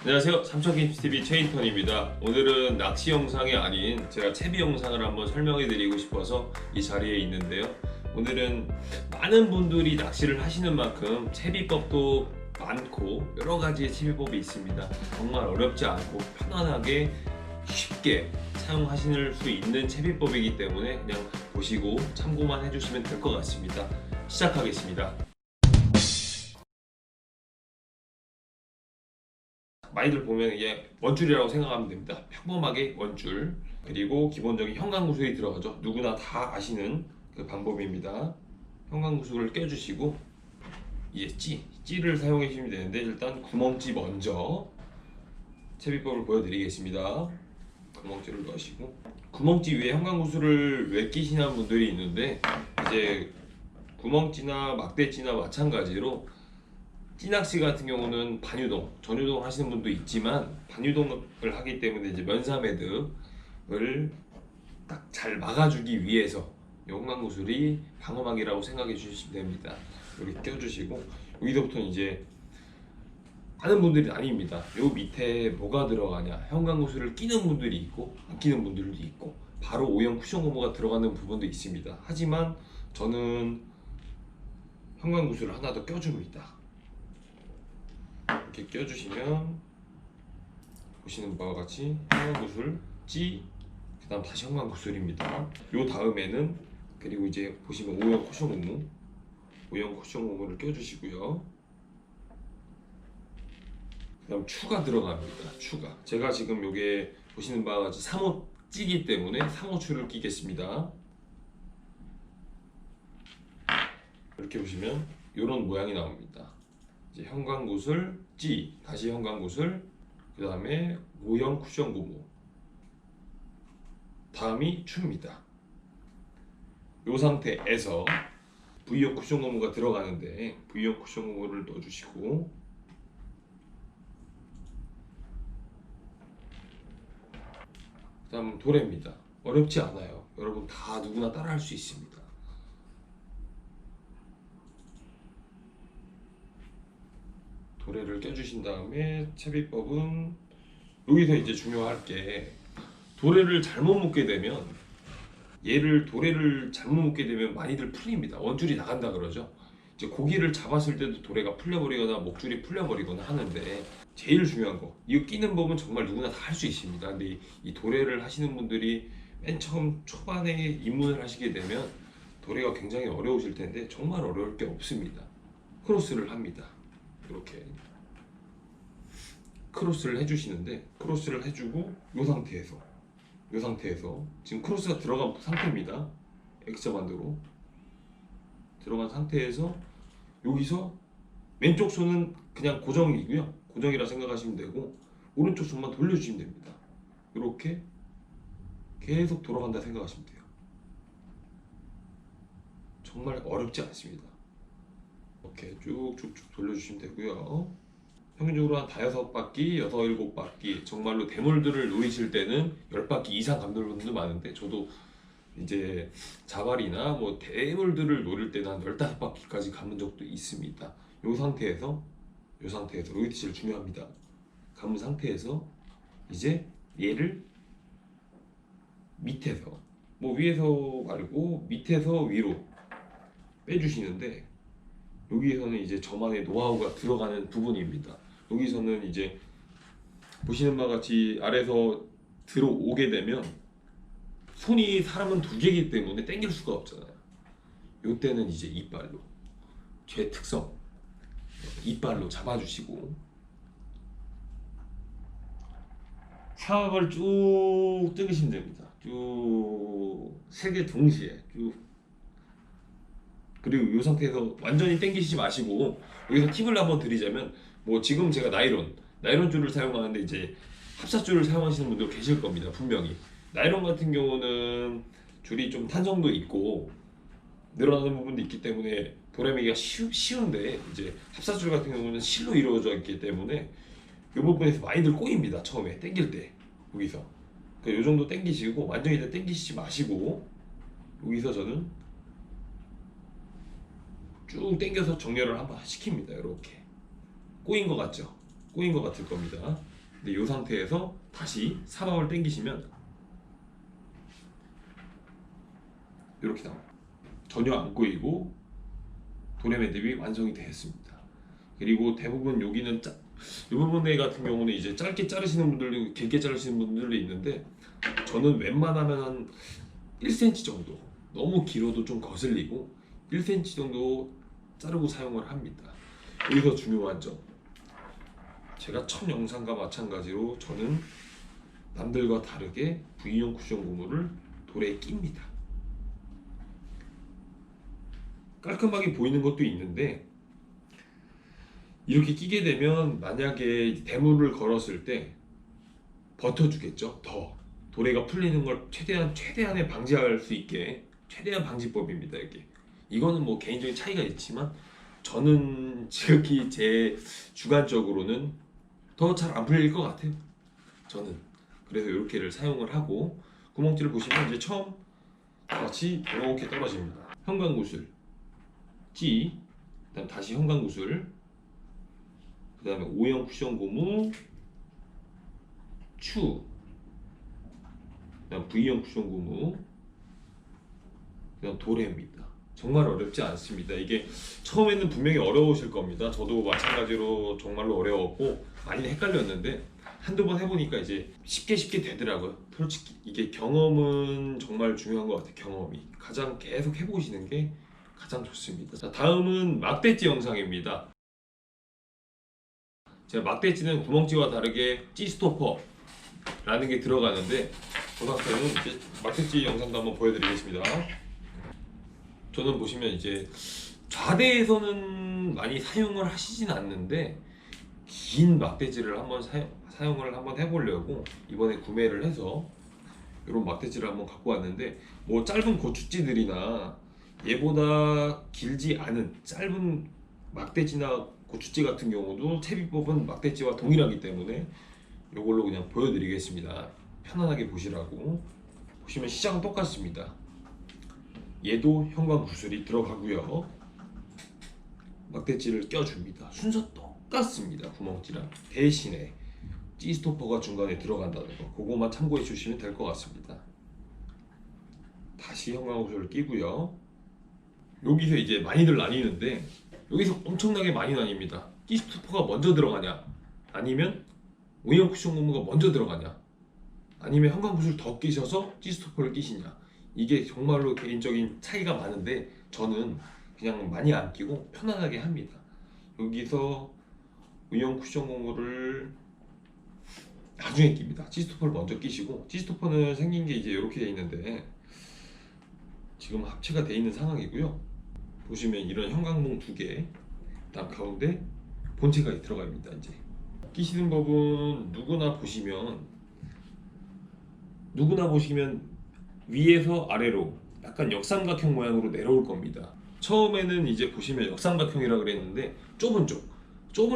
안녕하세요, 삼척김치TV 최인턴입니다. 오늘은 낚시 영상이 아닌 제가 채비 영상을 한번 설명해 드리고 싶어서 이 자리에 있는데요. 오늘은 많은 분들이 낚시를 하시는 만큼 채비법도 많고 여러 가지의 채비법이 있습니다. 정말 어렵지 않고 편안하게 쉽게 사용하실 수 있는 채비법이기 때문에 그냥 보시고 참고만 해주시면 될 것 같습니다. 시작하겠습니다. 많이들 보면 이게 원줄이라고 생각하면 됩니다. 평범하게 원줄, 그리고 기본적인 현관구슬이 들어가죠. 누구나 다 아시는 그 방법입니다. 현관구슬을 껴주시고 이제 찌를 사용해 주시면 되는데, 일단 구멍찌 먼저 채비법을 보여드리겠습니다. 구멍찌를 넣으시고, 구멍찌 위에 현관구슬을 왜 끼시는 분들이 있는데, 이제 구멍찌나 막대찌나 마찬가지로 찌낚시 같은 경우는 반유동, 전유동 하시는 분도 있지만 반유동을 하기 때문에 이제 면사매듭을 딱 잘 막아주기 위해서 현관구슬이 방어막이라고 생각해 주시면 됩니다. 이렇게 껴주시고, 여기서부터는 이제 많은 분들이 나뉩니다. 요 밑에 뭐가 들어가냐, 현관구슬을 끼는 분들이 있고 안 끼는 분들도 있고 바로 O형 쿠션 고무가 들어가는 부분도 있습니다. 하지만 저는 현관구슬을 하나 더 껴줍니다. 이렇게 껴주시면 보시는 바와 같이 현관구슬, 그 다음 다시 현관구슬입니다. 요 다음에는, 그리고 이제 보시면 O형 쿠션 고무, O형 쿠션 고무를 껴주시고요. 그 다음 추가 들어갑니다. 추가, 제가 지금 요게 보시는 바와 같이 3호 찌기 때문에 3호추를 끼겠습니다. 이렇게 보시면 요런 모양이 나옵니다. 이제 현관구슬, 다시 현관구슬, 그 다음에 O형 쿠션 고무, 다음이 추입니다. 이 상태에서 V형 쿠션 고무가 들어가는데, V형 쿠션 고무를 넣어주시고, 그 다음 도래입니다. 어렵지 않아요. 여러분 다 누구나 따라 할 수 있습니다. 도래를 껴주신 다음에 채비법은, 여기서 이제 중요할 게, 도래를 잘못 묶게 되면, 도래를 잘못 묶게 되면 많이들 풀립니다. 원줄이 나간다 그러죠. 이제 고기를 잡았을 때도 도래가 풀려버리거나 목줄이 풀려버리거나 하는데, 제일 중요한 거, 이거 끼는 법은 정말 누구나 다 할 수 있습니다. 근데 이 도래를 하시는 분들이 맨 처음 초반에 입문을 하시게 되면 도래가 굉장히 어려우실 텐데, 정말 어려울 게 없습니다. 크로스를 합니다. 이렇게 크로스를 해주시는데, 크로스를 해주고 이 상태에서 지금 크로스가 들어간 상태입니다. X자반대로 들어간 상태에서 여기서 왼쪽 손은 그냥 고정이고요. 고정이라 생각하시면 되고, 오른쪽 손만 돌려주시면 됩니다. 이렇게 계속 돌아간다 생각하시면 돼요. 정말 어렵지 않습니다. 이렇게 쭉쭉쭉 돌려주시면 되고요. 평균적으로 한 5바퀴, 6, 7바퀴, 정말로 대물들을 노리실 때는 10바퀴 이상 감는 분들도 많은데, 저도 이제 자발이나 뭐 대물들을 노릴 때는 한 15바퀴까지 감은 적도 있습니다. 이 상태에서 여기 제일 중요합니다. 감은 상태에서 이제 얘를 밑에서, 뭐 위에서 말고 밑에서 위로 빼주시는데, 여기에서는 이제 저만의 노하우가 들어가는 부분입니다. 여기서는 이제 보시는 바와 같이 아래에서 들어오게 되면 손이, 사람은 두 개이기 때문에 당길 수가 없잖아요. 이때는 이제 이빨로, 제 특성, 이빨로 잡아주시고 사각을 쭉 당기시면 됩니다. 쭉 세 개 동시에 쭉. 그리고 이 상태에서 완전히 당기시지 마시고, 여기서 팁을 한번 드리자면, 뭐 지금 제가 나이론 줄을 사용하는데 이제 합사줄을 사용하시는 분들 계실 겁니다. 분명히 나이론 같은 경우는 줄이 좀 탄성도 있고 늘어나는 부분도 있기 때문에 도래매기가 쉬운데, 이제 합사줄 같은 경우는 실로 이루어져 있기 때문에 이 부분에서 많이들 꼬입니다. 처음에 당길 때 여기서 이 정도 당기시고, 완전히 다 당기시지 마시고, 여기서 저는 쭉 당겨서 정렬을 한번 시킵니다. 이렇게 꼬인 것 같죠? 꼬인 것 같을 겁니다. 근데 이 상태에서 다시 사방을 당기시면 이렇게 나와요. 전혀 안 꼬이고 도래 매듭이 완성이 되었습니다. 그리고 대부분 여기는 이 부분에 같은 경우는 이제 짧게 자르시는 분들도 길게 자르시는 분들도 있는데, 저는 웬만하면 한 1cm 정도, 너무 길어도 좀 거슬리고 1cm 정도 자르고 사용을 합니다. 여기서 중요한 점, 제가 첫 영상과 마찬가지로 저는 남들과 다르게 V형 쿠션 고무를 돌에 낍니다. 깔끔하게 보이는 것도 있는데, 이렇게 끼게 되면 만약에 대물을 걸었을 때 버텨주겠죠. 더 도래가 풀리는 걸 최대한의 방지할 수 있게 최대한 방지법입니다. 이거는 뭐 개인적인 차이가 있지만 저는 지극히 제 주관적으로는 더 잘 안 풀릴 것 같아요. 저는 그래서 이렇게를 사용을 하고, 구멍질을 보시면 이제 처음 같이 이렇게 떨어집니다. 형광구슬 찌, 그다음 다시 형광구슬, 그 다음에 O형 쿠션 고무 추, 그다음 V형 쿠션 고무, 그다음 도래입니다. 정말 어렵지 않습니다. 이게 처음에는 분명히 어려우실 겁니다. 저도 마찬가지로 정말로 어려웠고 많이 헷갈렸는데 한두 번 해보니까 이제 쉽게 되더라고요. 솔직히 이게 경험은 정말 중요한 것 같아요. 경험이 가장 계속 해보시는 게 가장 좋습니다. 자, 다음은 막대찌 영상입니다. 제가 막대찌는 구멍찌와 다르게 찌스토퍼라는 게 들어가는데, 그 상태는 이제 막대찌 영상도 한번 보여드리겠습니다. 저는 보시면 이제 좌대에서는 많이 사용을 하시진 않는데, 긴 막대찌를 한번 사용을 한번 해보려고 이번에 구매를 해서 이런 막대찌를 한번 갖고 왔는데, 뭐 짧은 고추찌들이나 얘보다 길지 않은 짧은 막대찌나 고추찌 같은 경우도 채비법은 막대찌와 동일하기 때문에 이걸로 그냥 보여드리겠습니다. 편안하게 보시라고. 보시면 시작은 똑같습니다. 얘도 형광구슬이 들어가고요. 막대찌를 껴줍니다. 순서 똑같습니다. 구멍찌랑 대신에 찌스토퍼가 중간에 들어간다는 거, 그거만 참고해 주시면 될 것 같습니다. 다시 형광구슬을 끼고요. 여기서 이제 많이들 나뉘는데, 여기서 엄청나게 많이 나뉩니다. 찌스토퍼가 먼저 들어가냐, 아니면 O형 쿠션 고무가 먼저 들어가냐, 아니면 형광구슬 더 끼셔서 찌스토퍼를 끼시냐. 이게 정말로 개인적인 차이가 많은데 저는 그냥 많이 안 끼고 편안하게 합니다. 여기서 O형 쿠션 고무를 나중에 낍니다. 찌스토퍼를 먼저 끼시고, 찌스토퍼는 생긴 게 이제 이렇게 돼 있는데 지금 합체가 돼 있는 상황이고요. 보시면 이런 형광봉 2개, 그다음 가운데 본체가 들어갑니다. 이제 끼시는 법은 누구나 보시면 위에서 아래로 약간 역삼각형 모양으로 내려올 겁니다. 처음에는 이제 보시면 역삼각형이라 그랬는데 좁은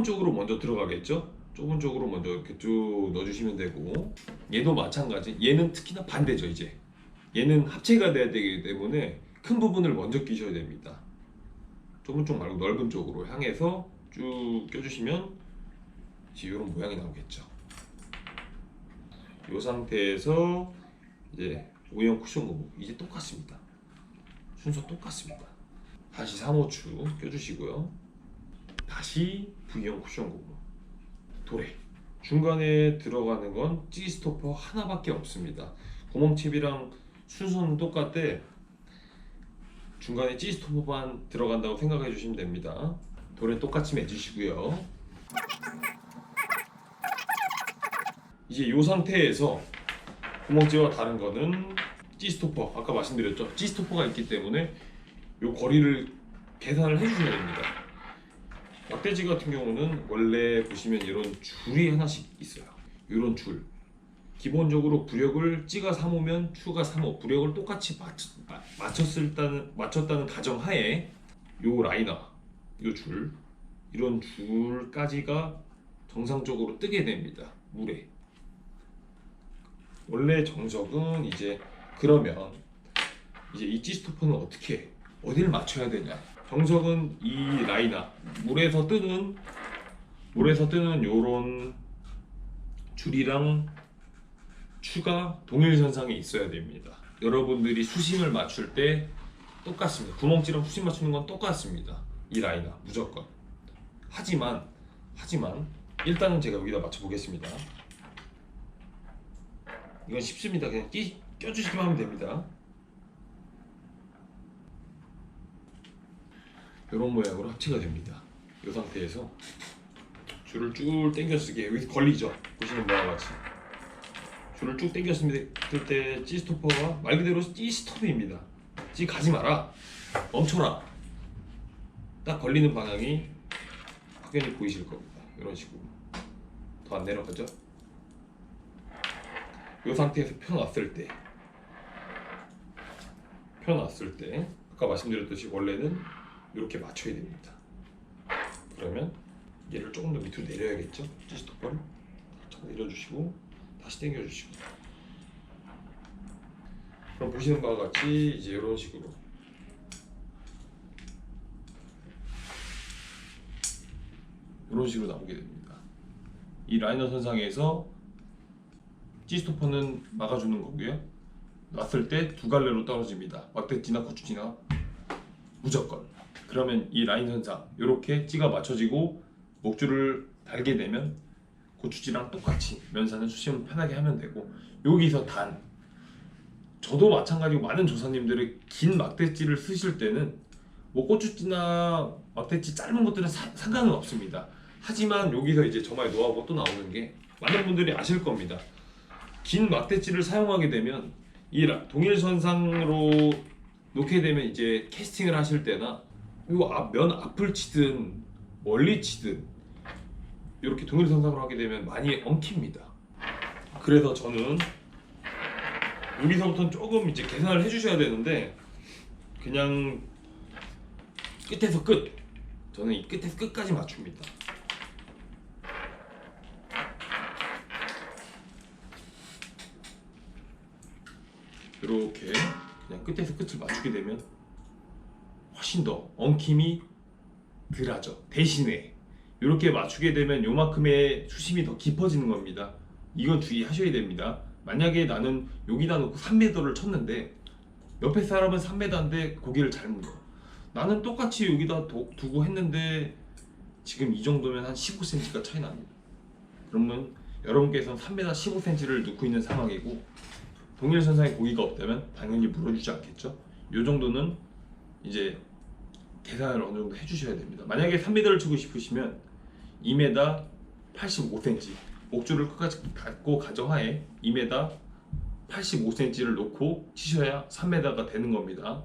쪽으로 먼저 들어가겠죠. 좁은 쪽으로 먼저 이렇게 쭉 넣어주시면 되고, 얘도 마찬가지. 얘는 특히나 반대죠. 이제 얘는 합체가 돼야 되기 때문에 큰 부분을 먼저 끼셔야 됩니다. 좁은 쪽 말고 넓은 쪽으로 향해서 쭉 껴주시면 이런 모양이 나오겠죠. 이 상태에서 이제 O형 쿠션 고무 이제 똑같습니다. 순서 똑같습니다. 다시 3호추 껴주시고요. 다시 V형 쿠션 고무, 도래. 중간에 들어가는 건 찌스토퍼 하나밖에 없습니다. 구멍칩이랑 순서는 똑같대. 중간에 찌스토퍼만 들어간다고 생각해 주시면 됩니다. 도래 똑같이 매주시고요. 이제 이 상태에서 구멍찌와 다른 거는 찌스토퍼, 아까 말씀드렸죠. 찌스토퍼가 있기 때문에 이 거리를 계산을 해주셔야 됩니다. 막대지 같은 경우는 원래 보시면 이런 줄이 하나씩 있어요. 이런 줄. 기본적으로 부력을 찌가 3호면 추가 3호, 부력을 똑같이 맞췄다는 가정하에 요 라이너, 요 줄, 이런 줄까지가 정상적으로 뜨게 됩니다. 물에. 원래 정석은 이제 그러면 이제 이 찌스토퍼는 어디를 맞춰야 되냐? 정석은 이 라이너, 물에서 뜨는 물에서 뜨는 요런 줄이랑 추가 동일선상에 있어야 됩니다. 여러분들이 수심을 맞출 때 똑같습니다. 구멍찌랑 수심 맞추는 건 똑같습니다. 이 라이너 무조건. 하지만 일단은 제가 여기다 맞춰 보겠습니다. 이건 쉽습니다. 그냥 껴주시기만 하면 됩니다. 이런 모양으로 합체가 됩니다. 이 상태에서 줄을 쭉 당겨쓰게 여기서 걸리죠. 보시는 바와 같이 줄을 쭉 당겼을 때 G스토퍼가 말 그대로 G스톱입니다. G 가지 마라, 멈춰라. 딱 걸리는 방향이 확연히 보이실 겁니다. 이런 식으로 더 안 내려가죠. 이 상태에서 펴놨을 때 아까 말씀드렸듯이 원래는 이렇게 맞춰야 됩니다. 그러면 얘를 조금 더 밑으로 내려야겠죠. G스토퍼를 살짝 내려주시고 다시 당겨주시고, 그럼 보시는 바와 같이 이제 이런 식으로 나오게 됩니다. 이 라이너 선상에서 G스토퍼는 막아주는 거고요. 놨을 때 두 갈래로 떨어집니다. 막대찌나 고추찌나 무조건. 그러면 이 라인 선상 이렇게 G가 맞춰지고 목줄을 달게 되면 고추찌랑 똑같이 면사는 수심을 편하게 하면 되고, 여기서 단, 저도 마찬가지고 많은 조사님들이 긴 막대찌를 쓰실 때는 뭐 고추찌나 막대찌 짧은 것들은 상관은 없습니다. 하지만 여기서 이제 저만의 노하우가 또 나오는 게, 많은 분들이 아실 겁니다. 긴 막대찌를 사용하게 되면 이 동일선상으로 놓게 되면 이제 캐스팅을 하실 때나 면 앞을 치든 멀리 치든 이렇게 동일선상으로 하게 되면 많이 엉킵니다. 그래서 저는 여기서부터는 조금 이제 계산을 해주셔야 되는데, 그냥 끝에서 끝, 저는 이 끝에서 끝까지 맞춥니다. 이렇게 그냥 끝에서 끝을 맞추게 되면 훨씬 더 엉킴이 덜하죠. 대신에 이렇게 맞추게 되면 요만큼의 수심이 더 깊어지는 겁니다. 이건 주의하셔야 됩니다. 만약에 나는 여기다 놓고 3m를 쳤는데 옆에 사람은 3m인데 고개를 잘 물어. 나는 똑같이 여기다 두고 했는데 지금 이 정도면 한 15cm가 차이 납니다. 그러면 여러분께서는 3m 15cm를 놓고 있는 상황이고, 동일선상에 고기가 없다면 당연히 물어주지 않겠죠. 이 정도는 이제 계산을 어느 정도 해주셔야 됩니다. 만약에 3m를 치고 싶으시면 2m 85cm, 목줄을 끝까지 닫고 가정하에 2m 85cm를 놓고 치셔야 3m가 되는 겁니다.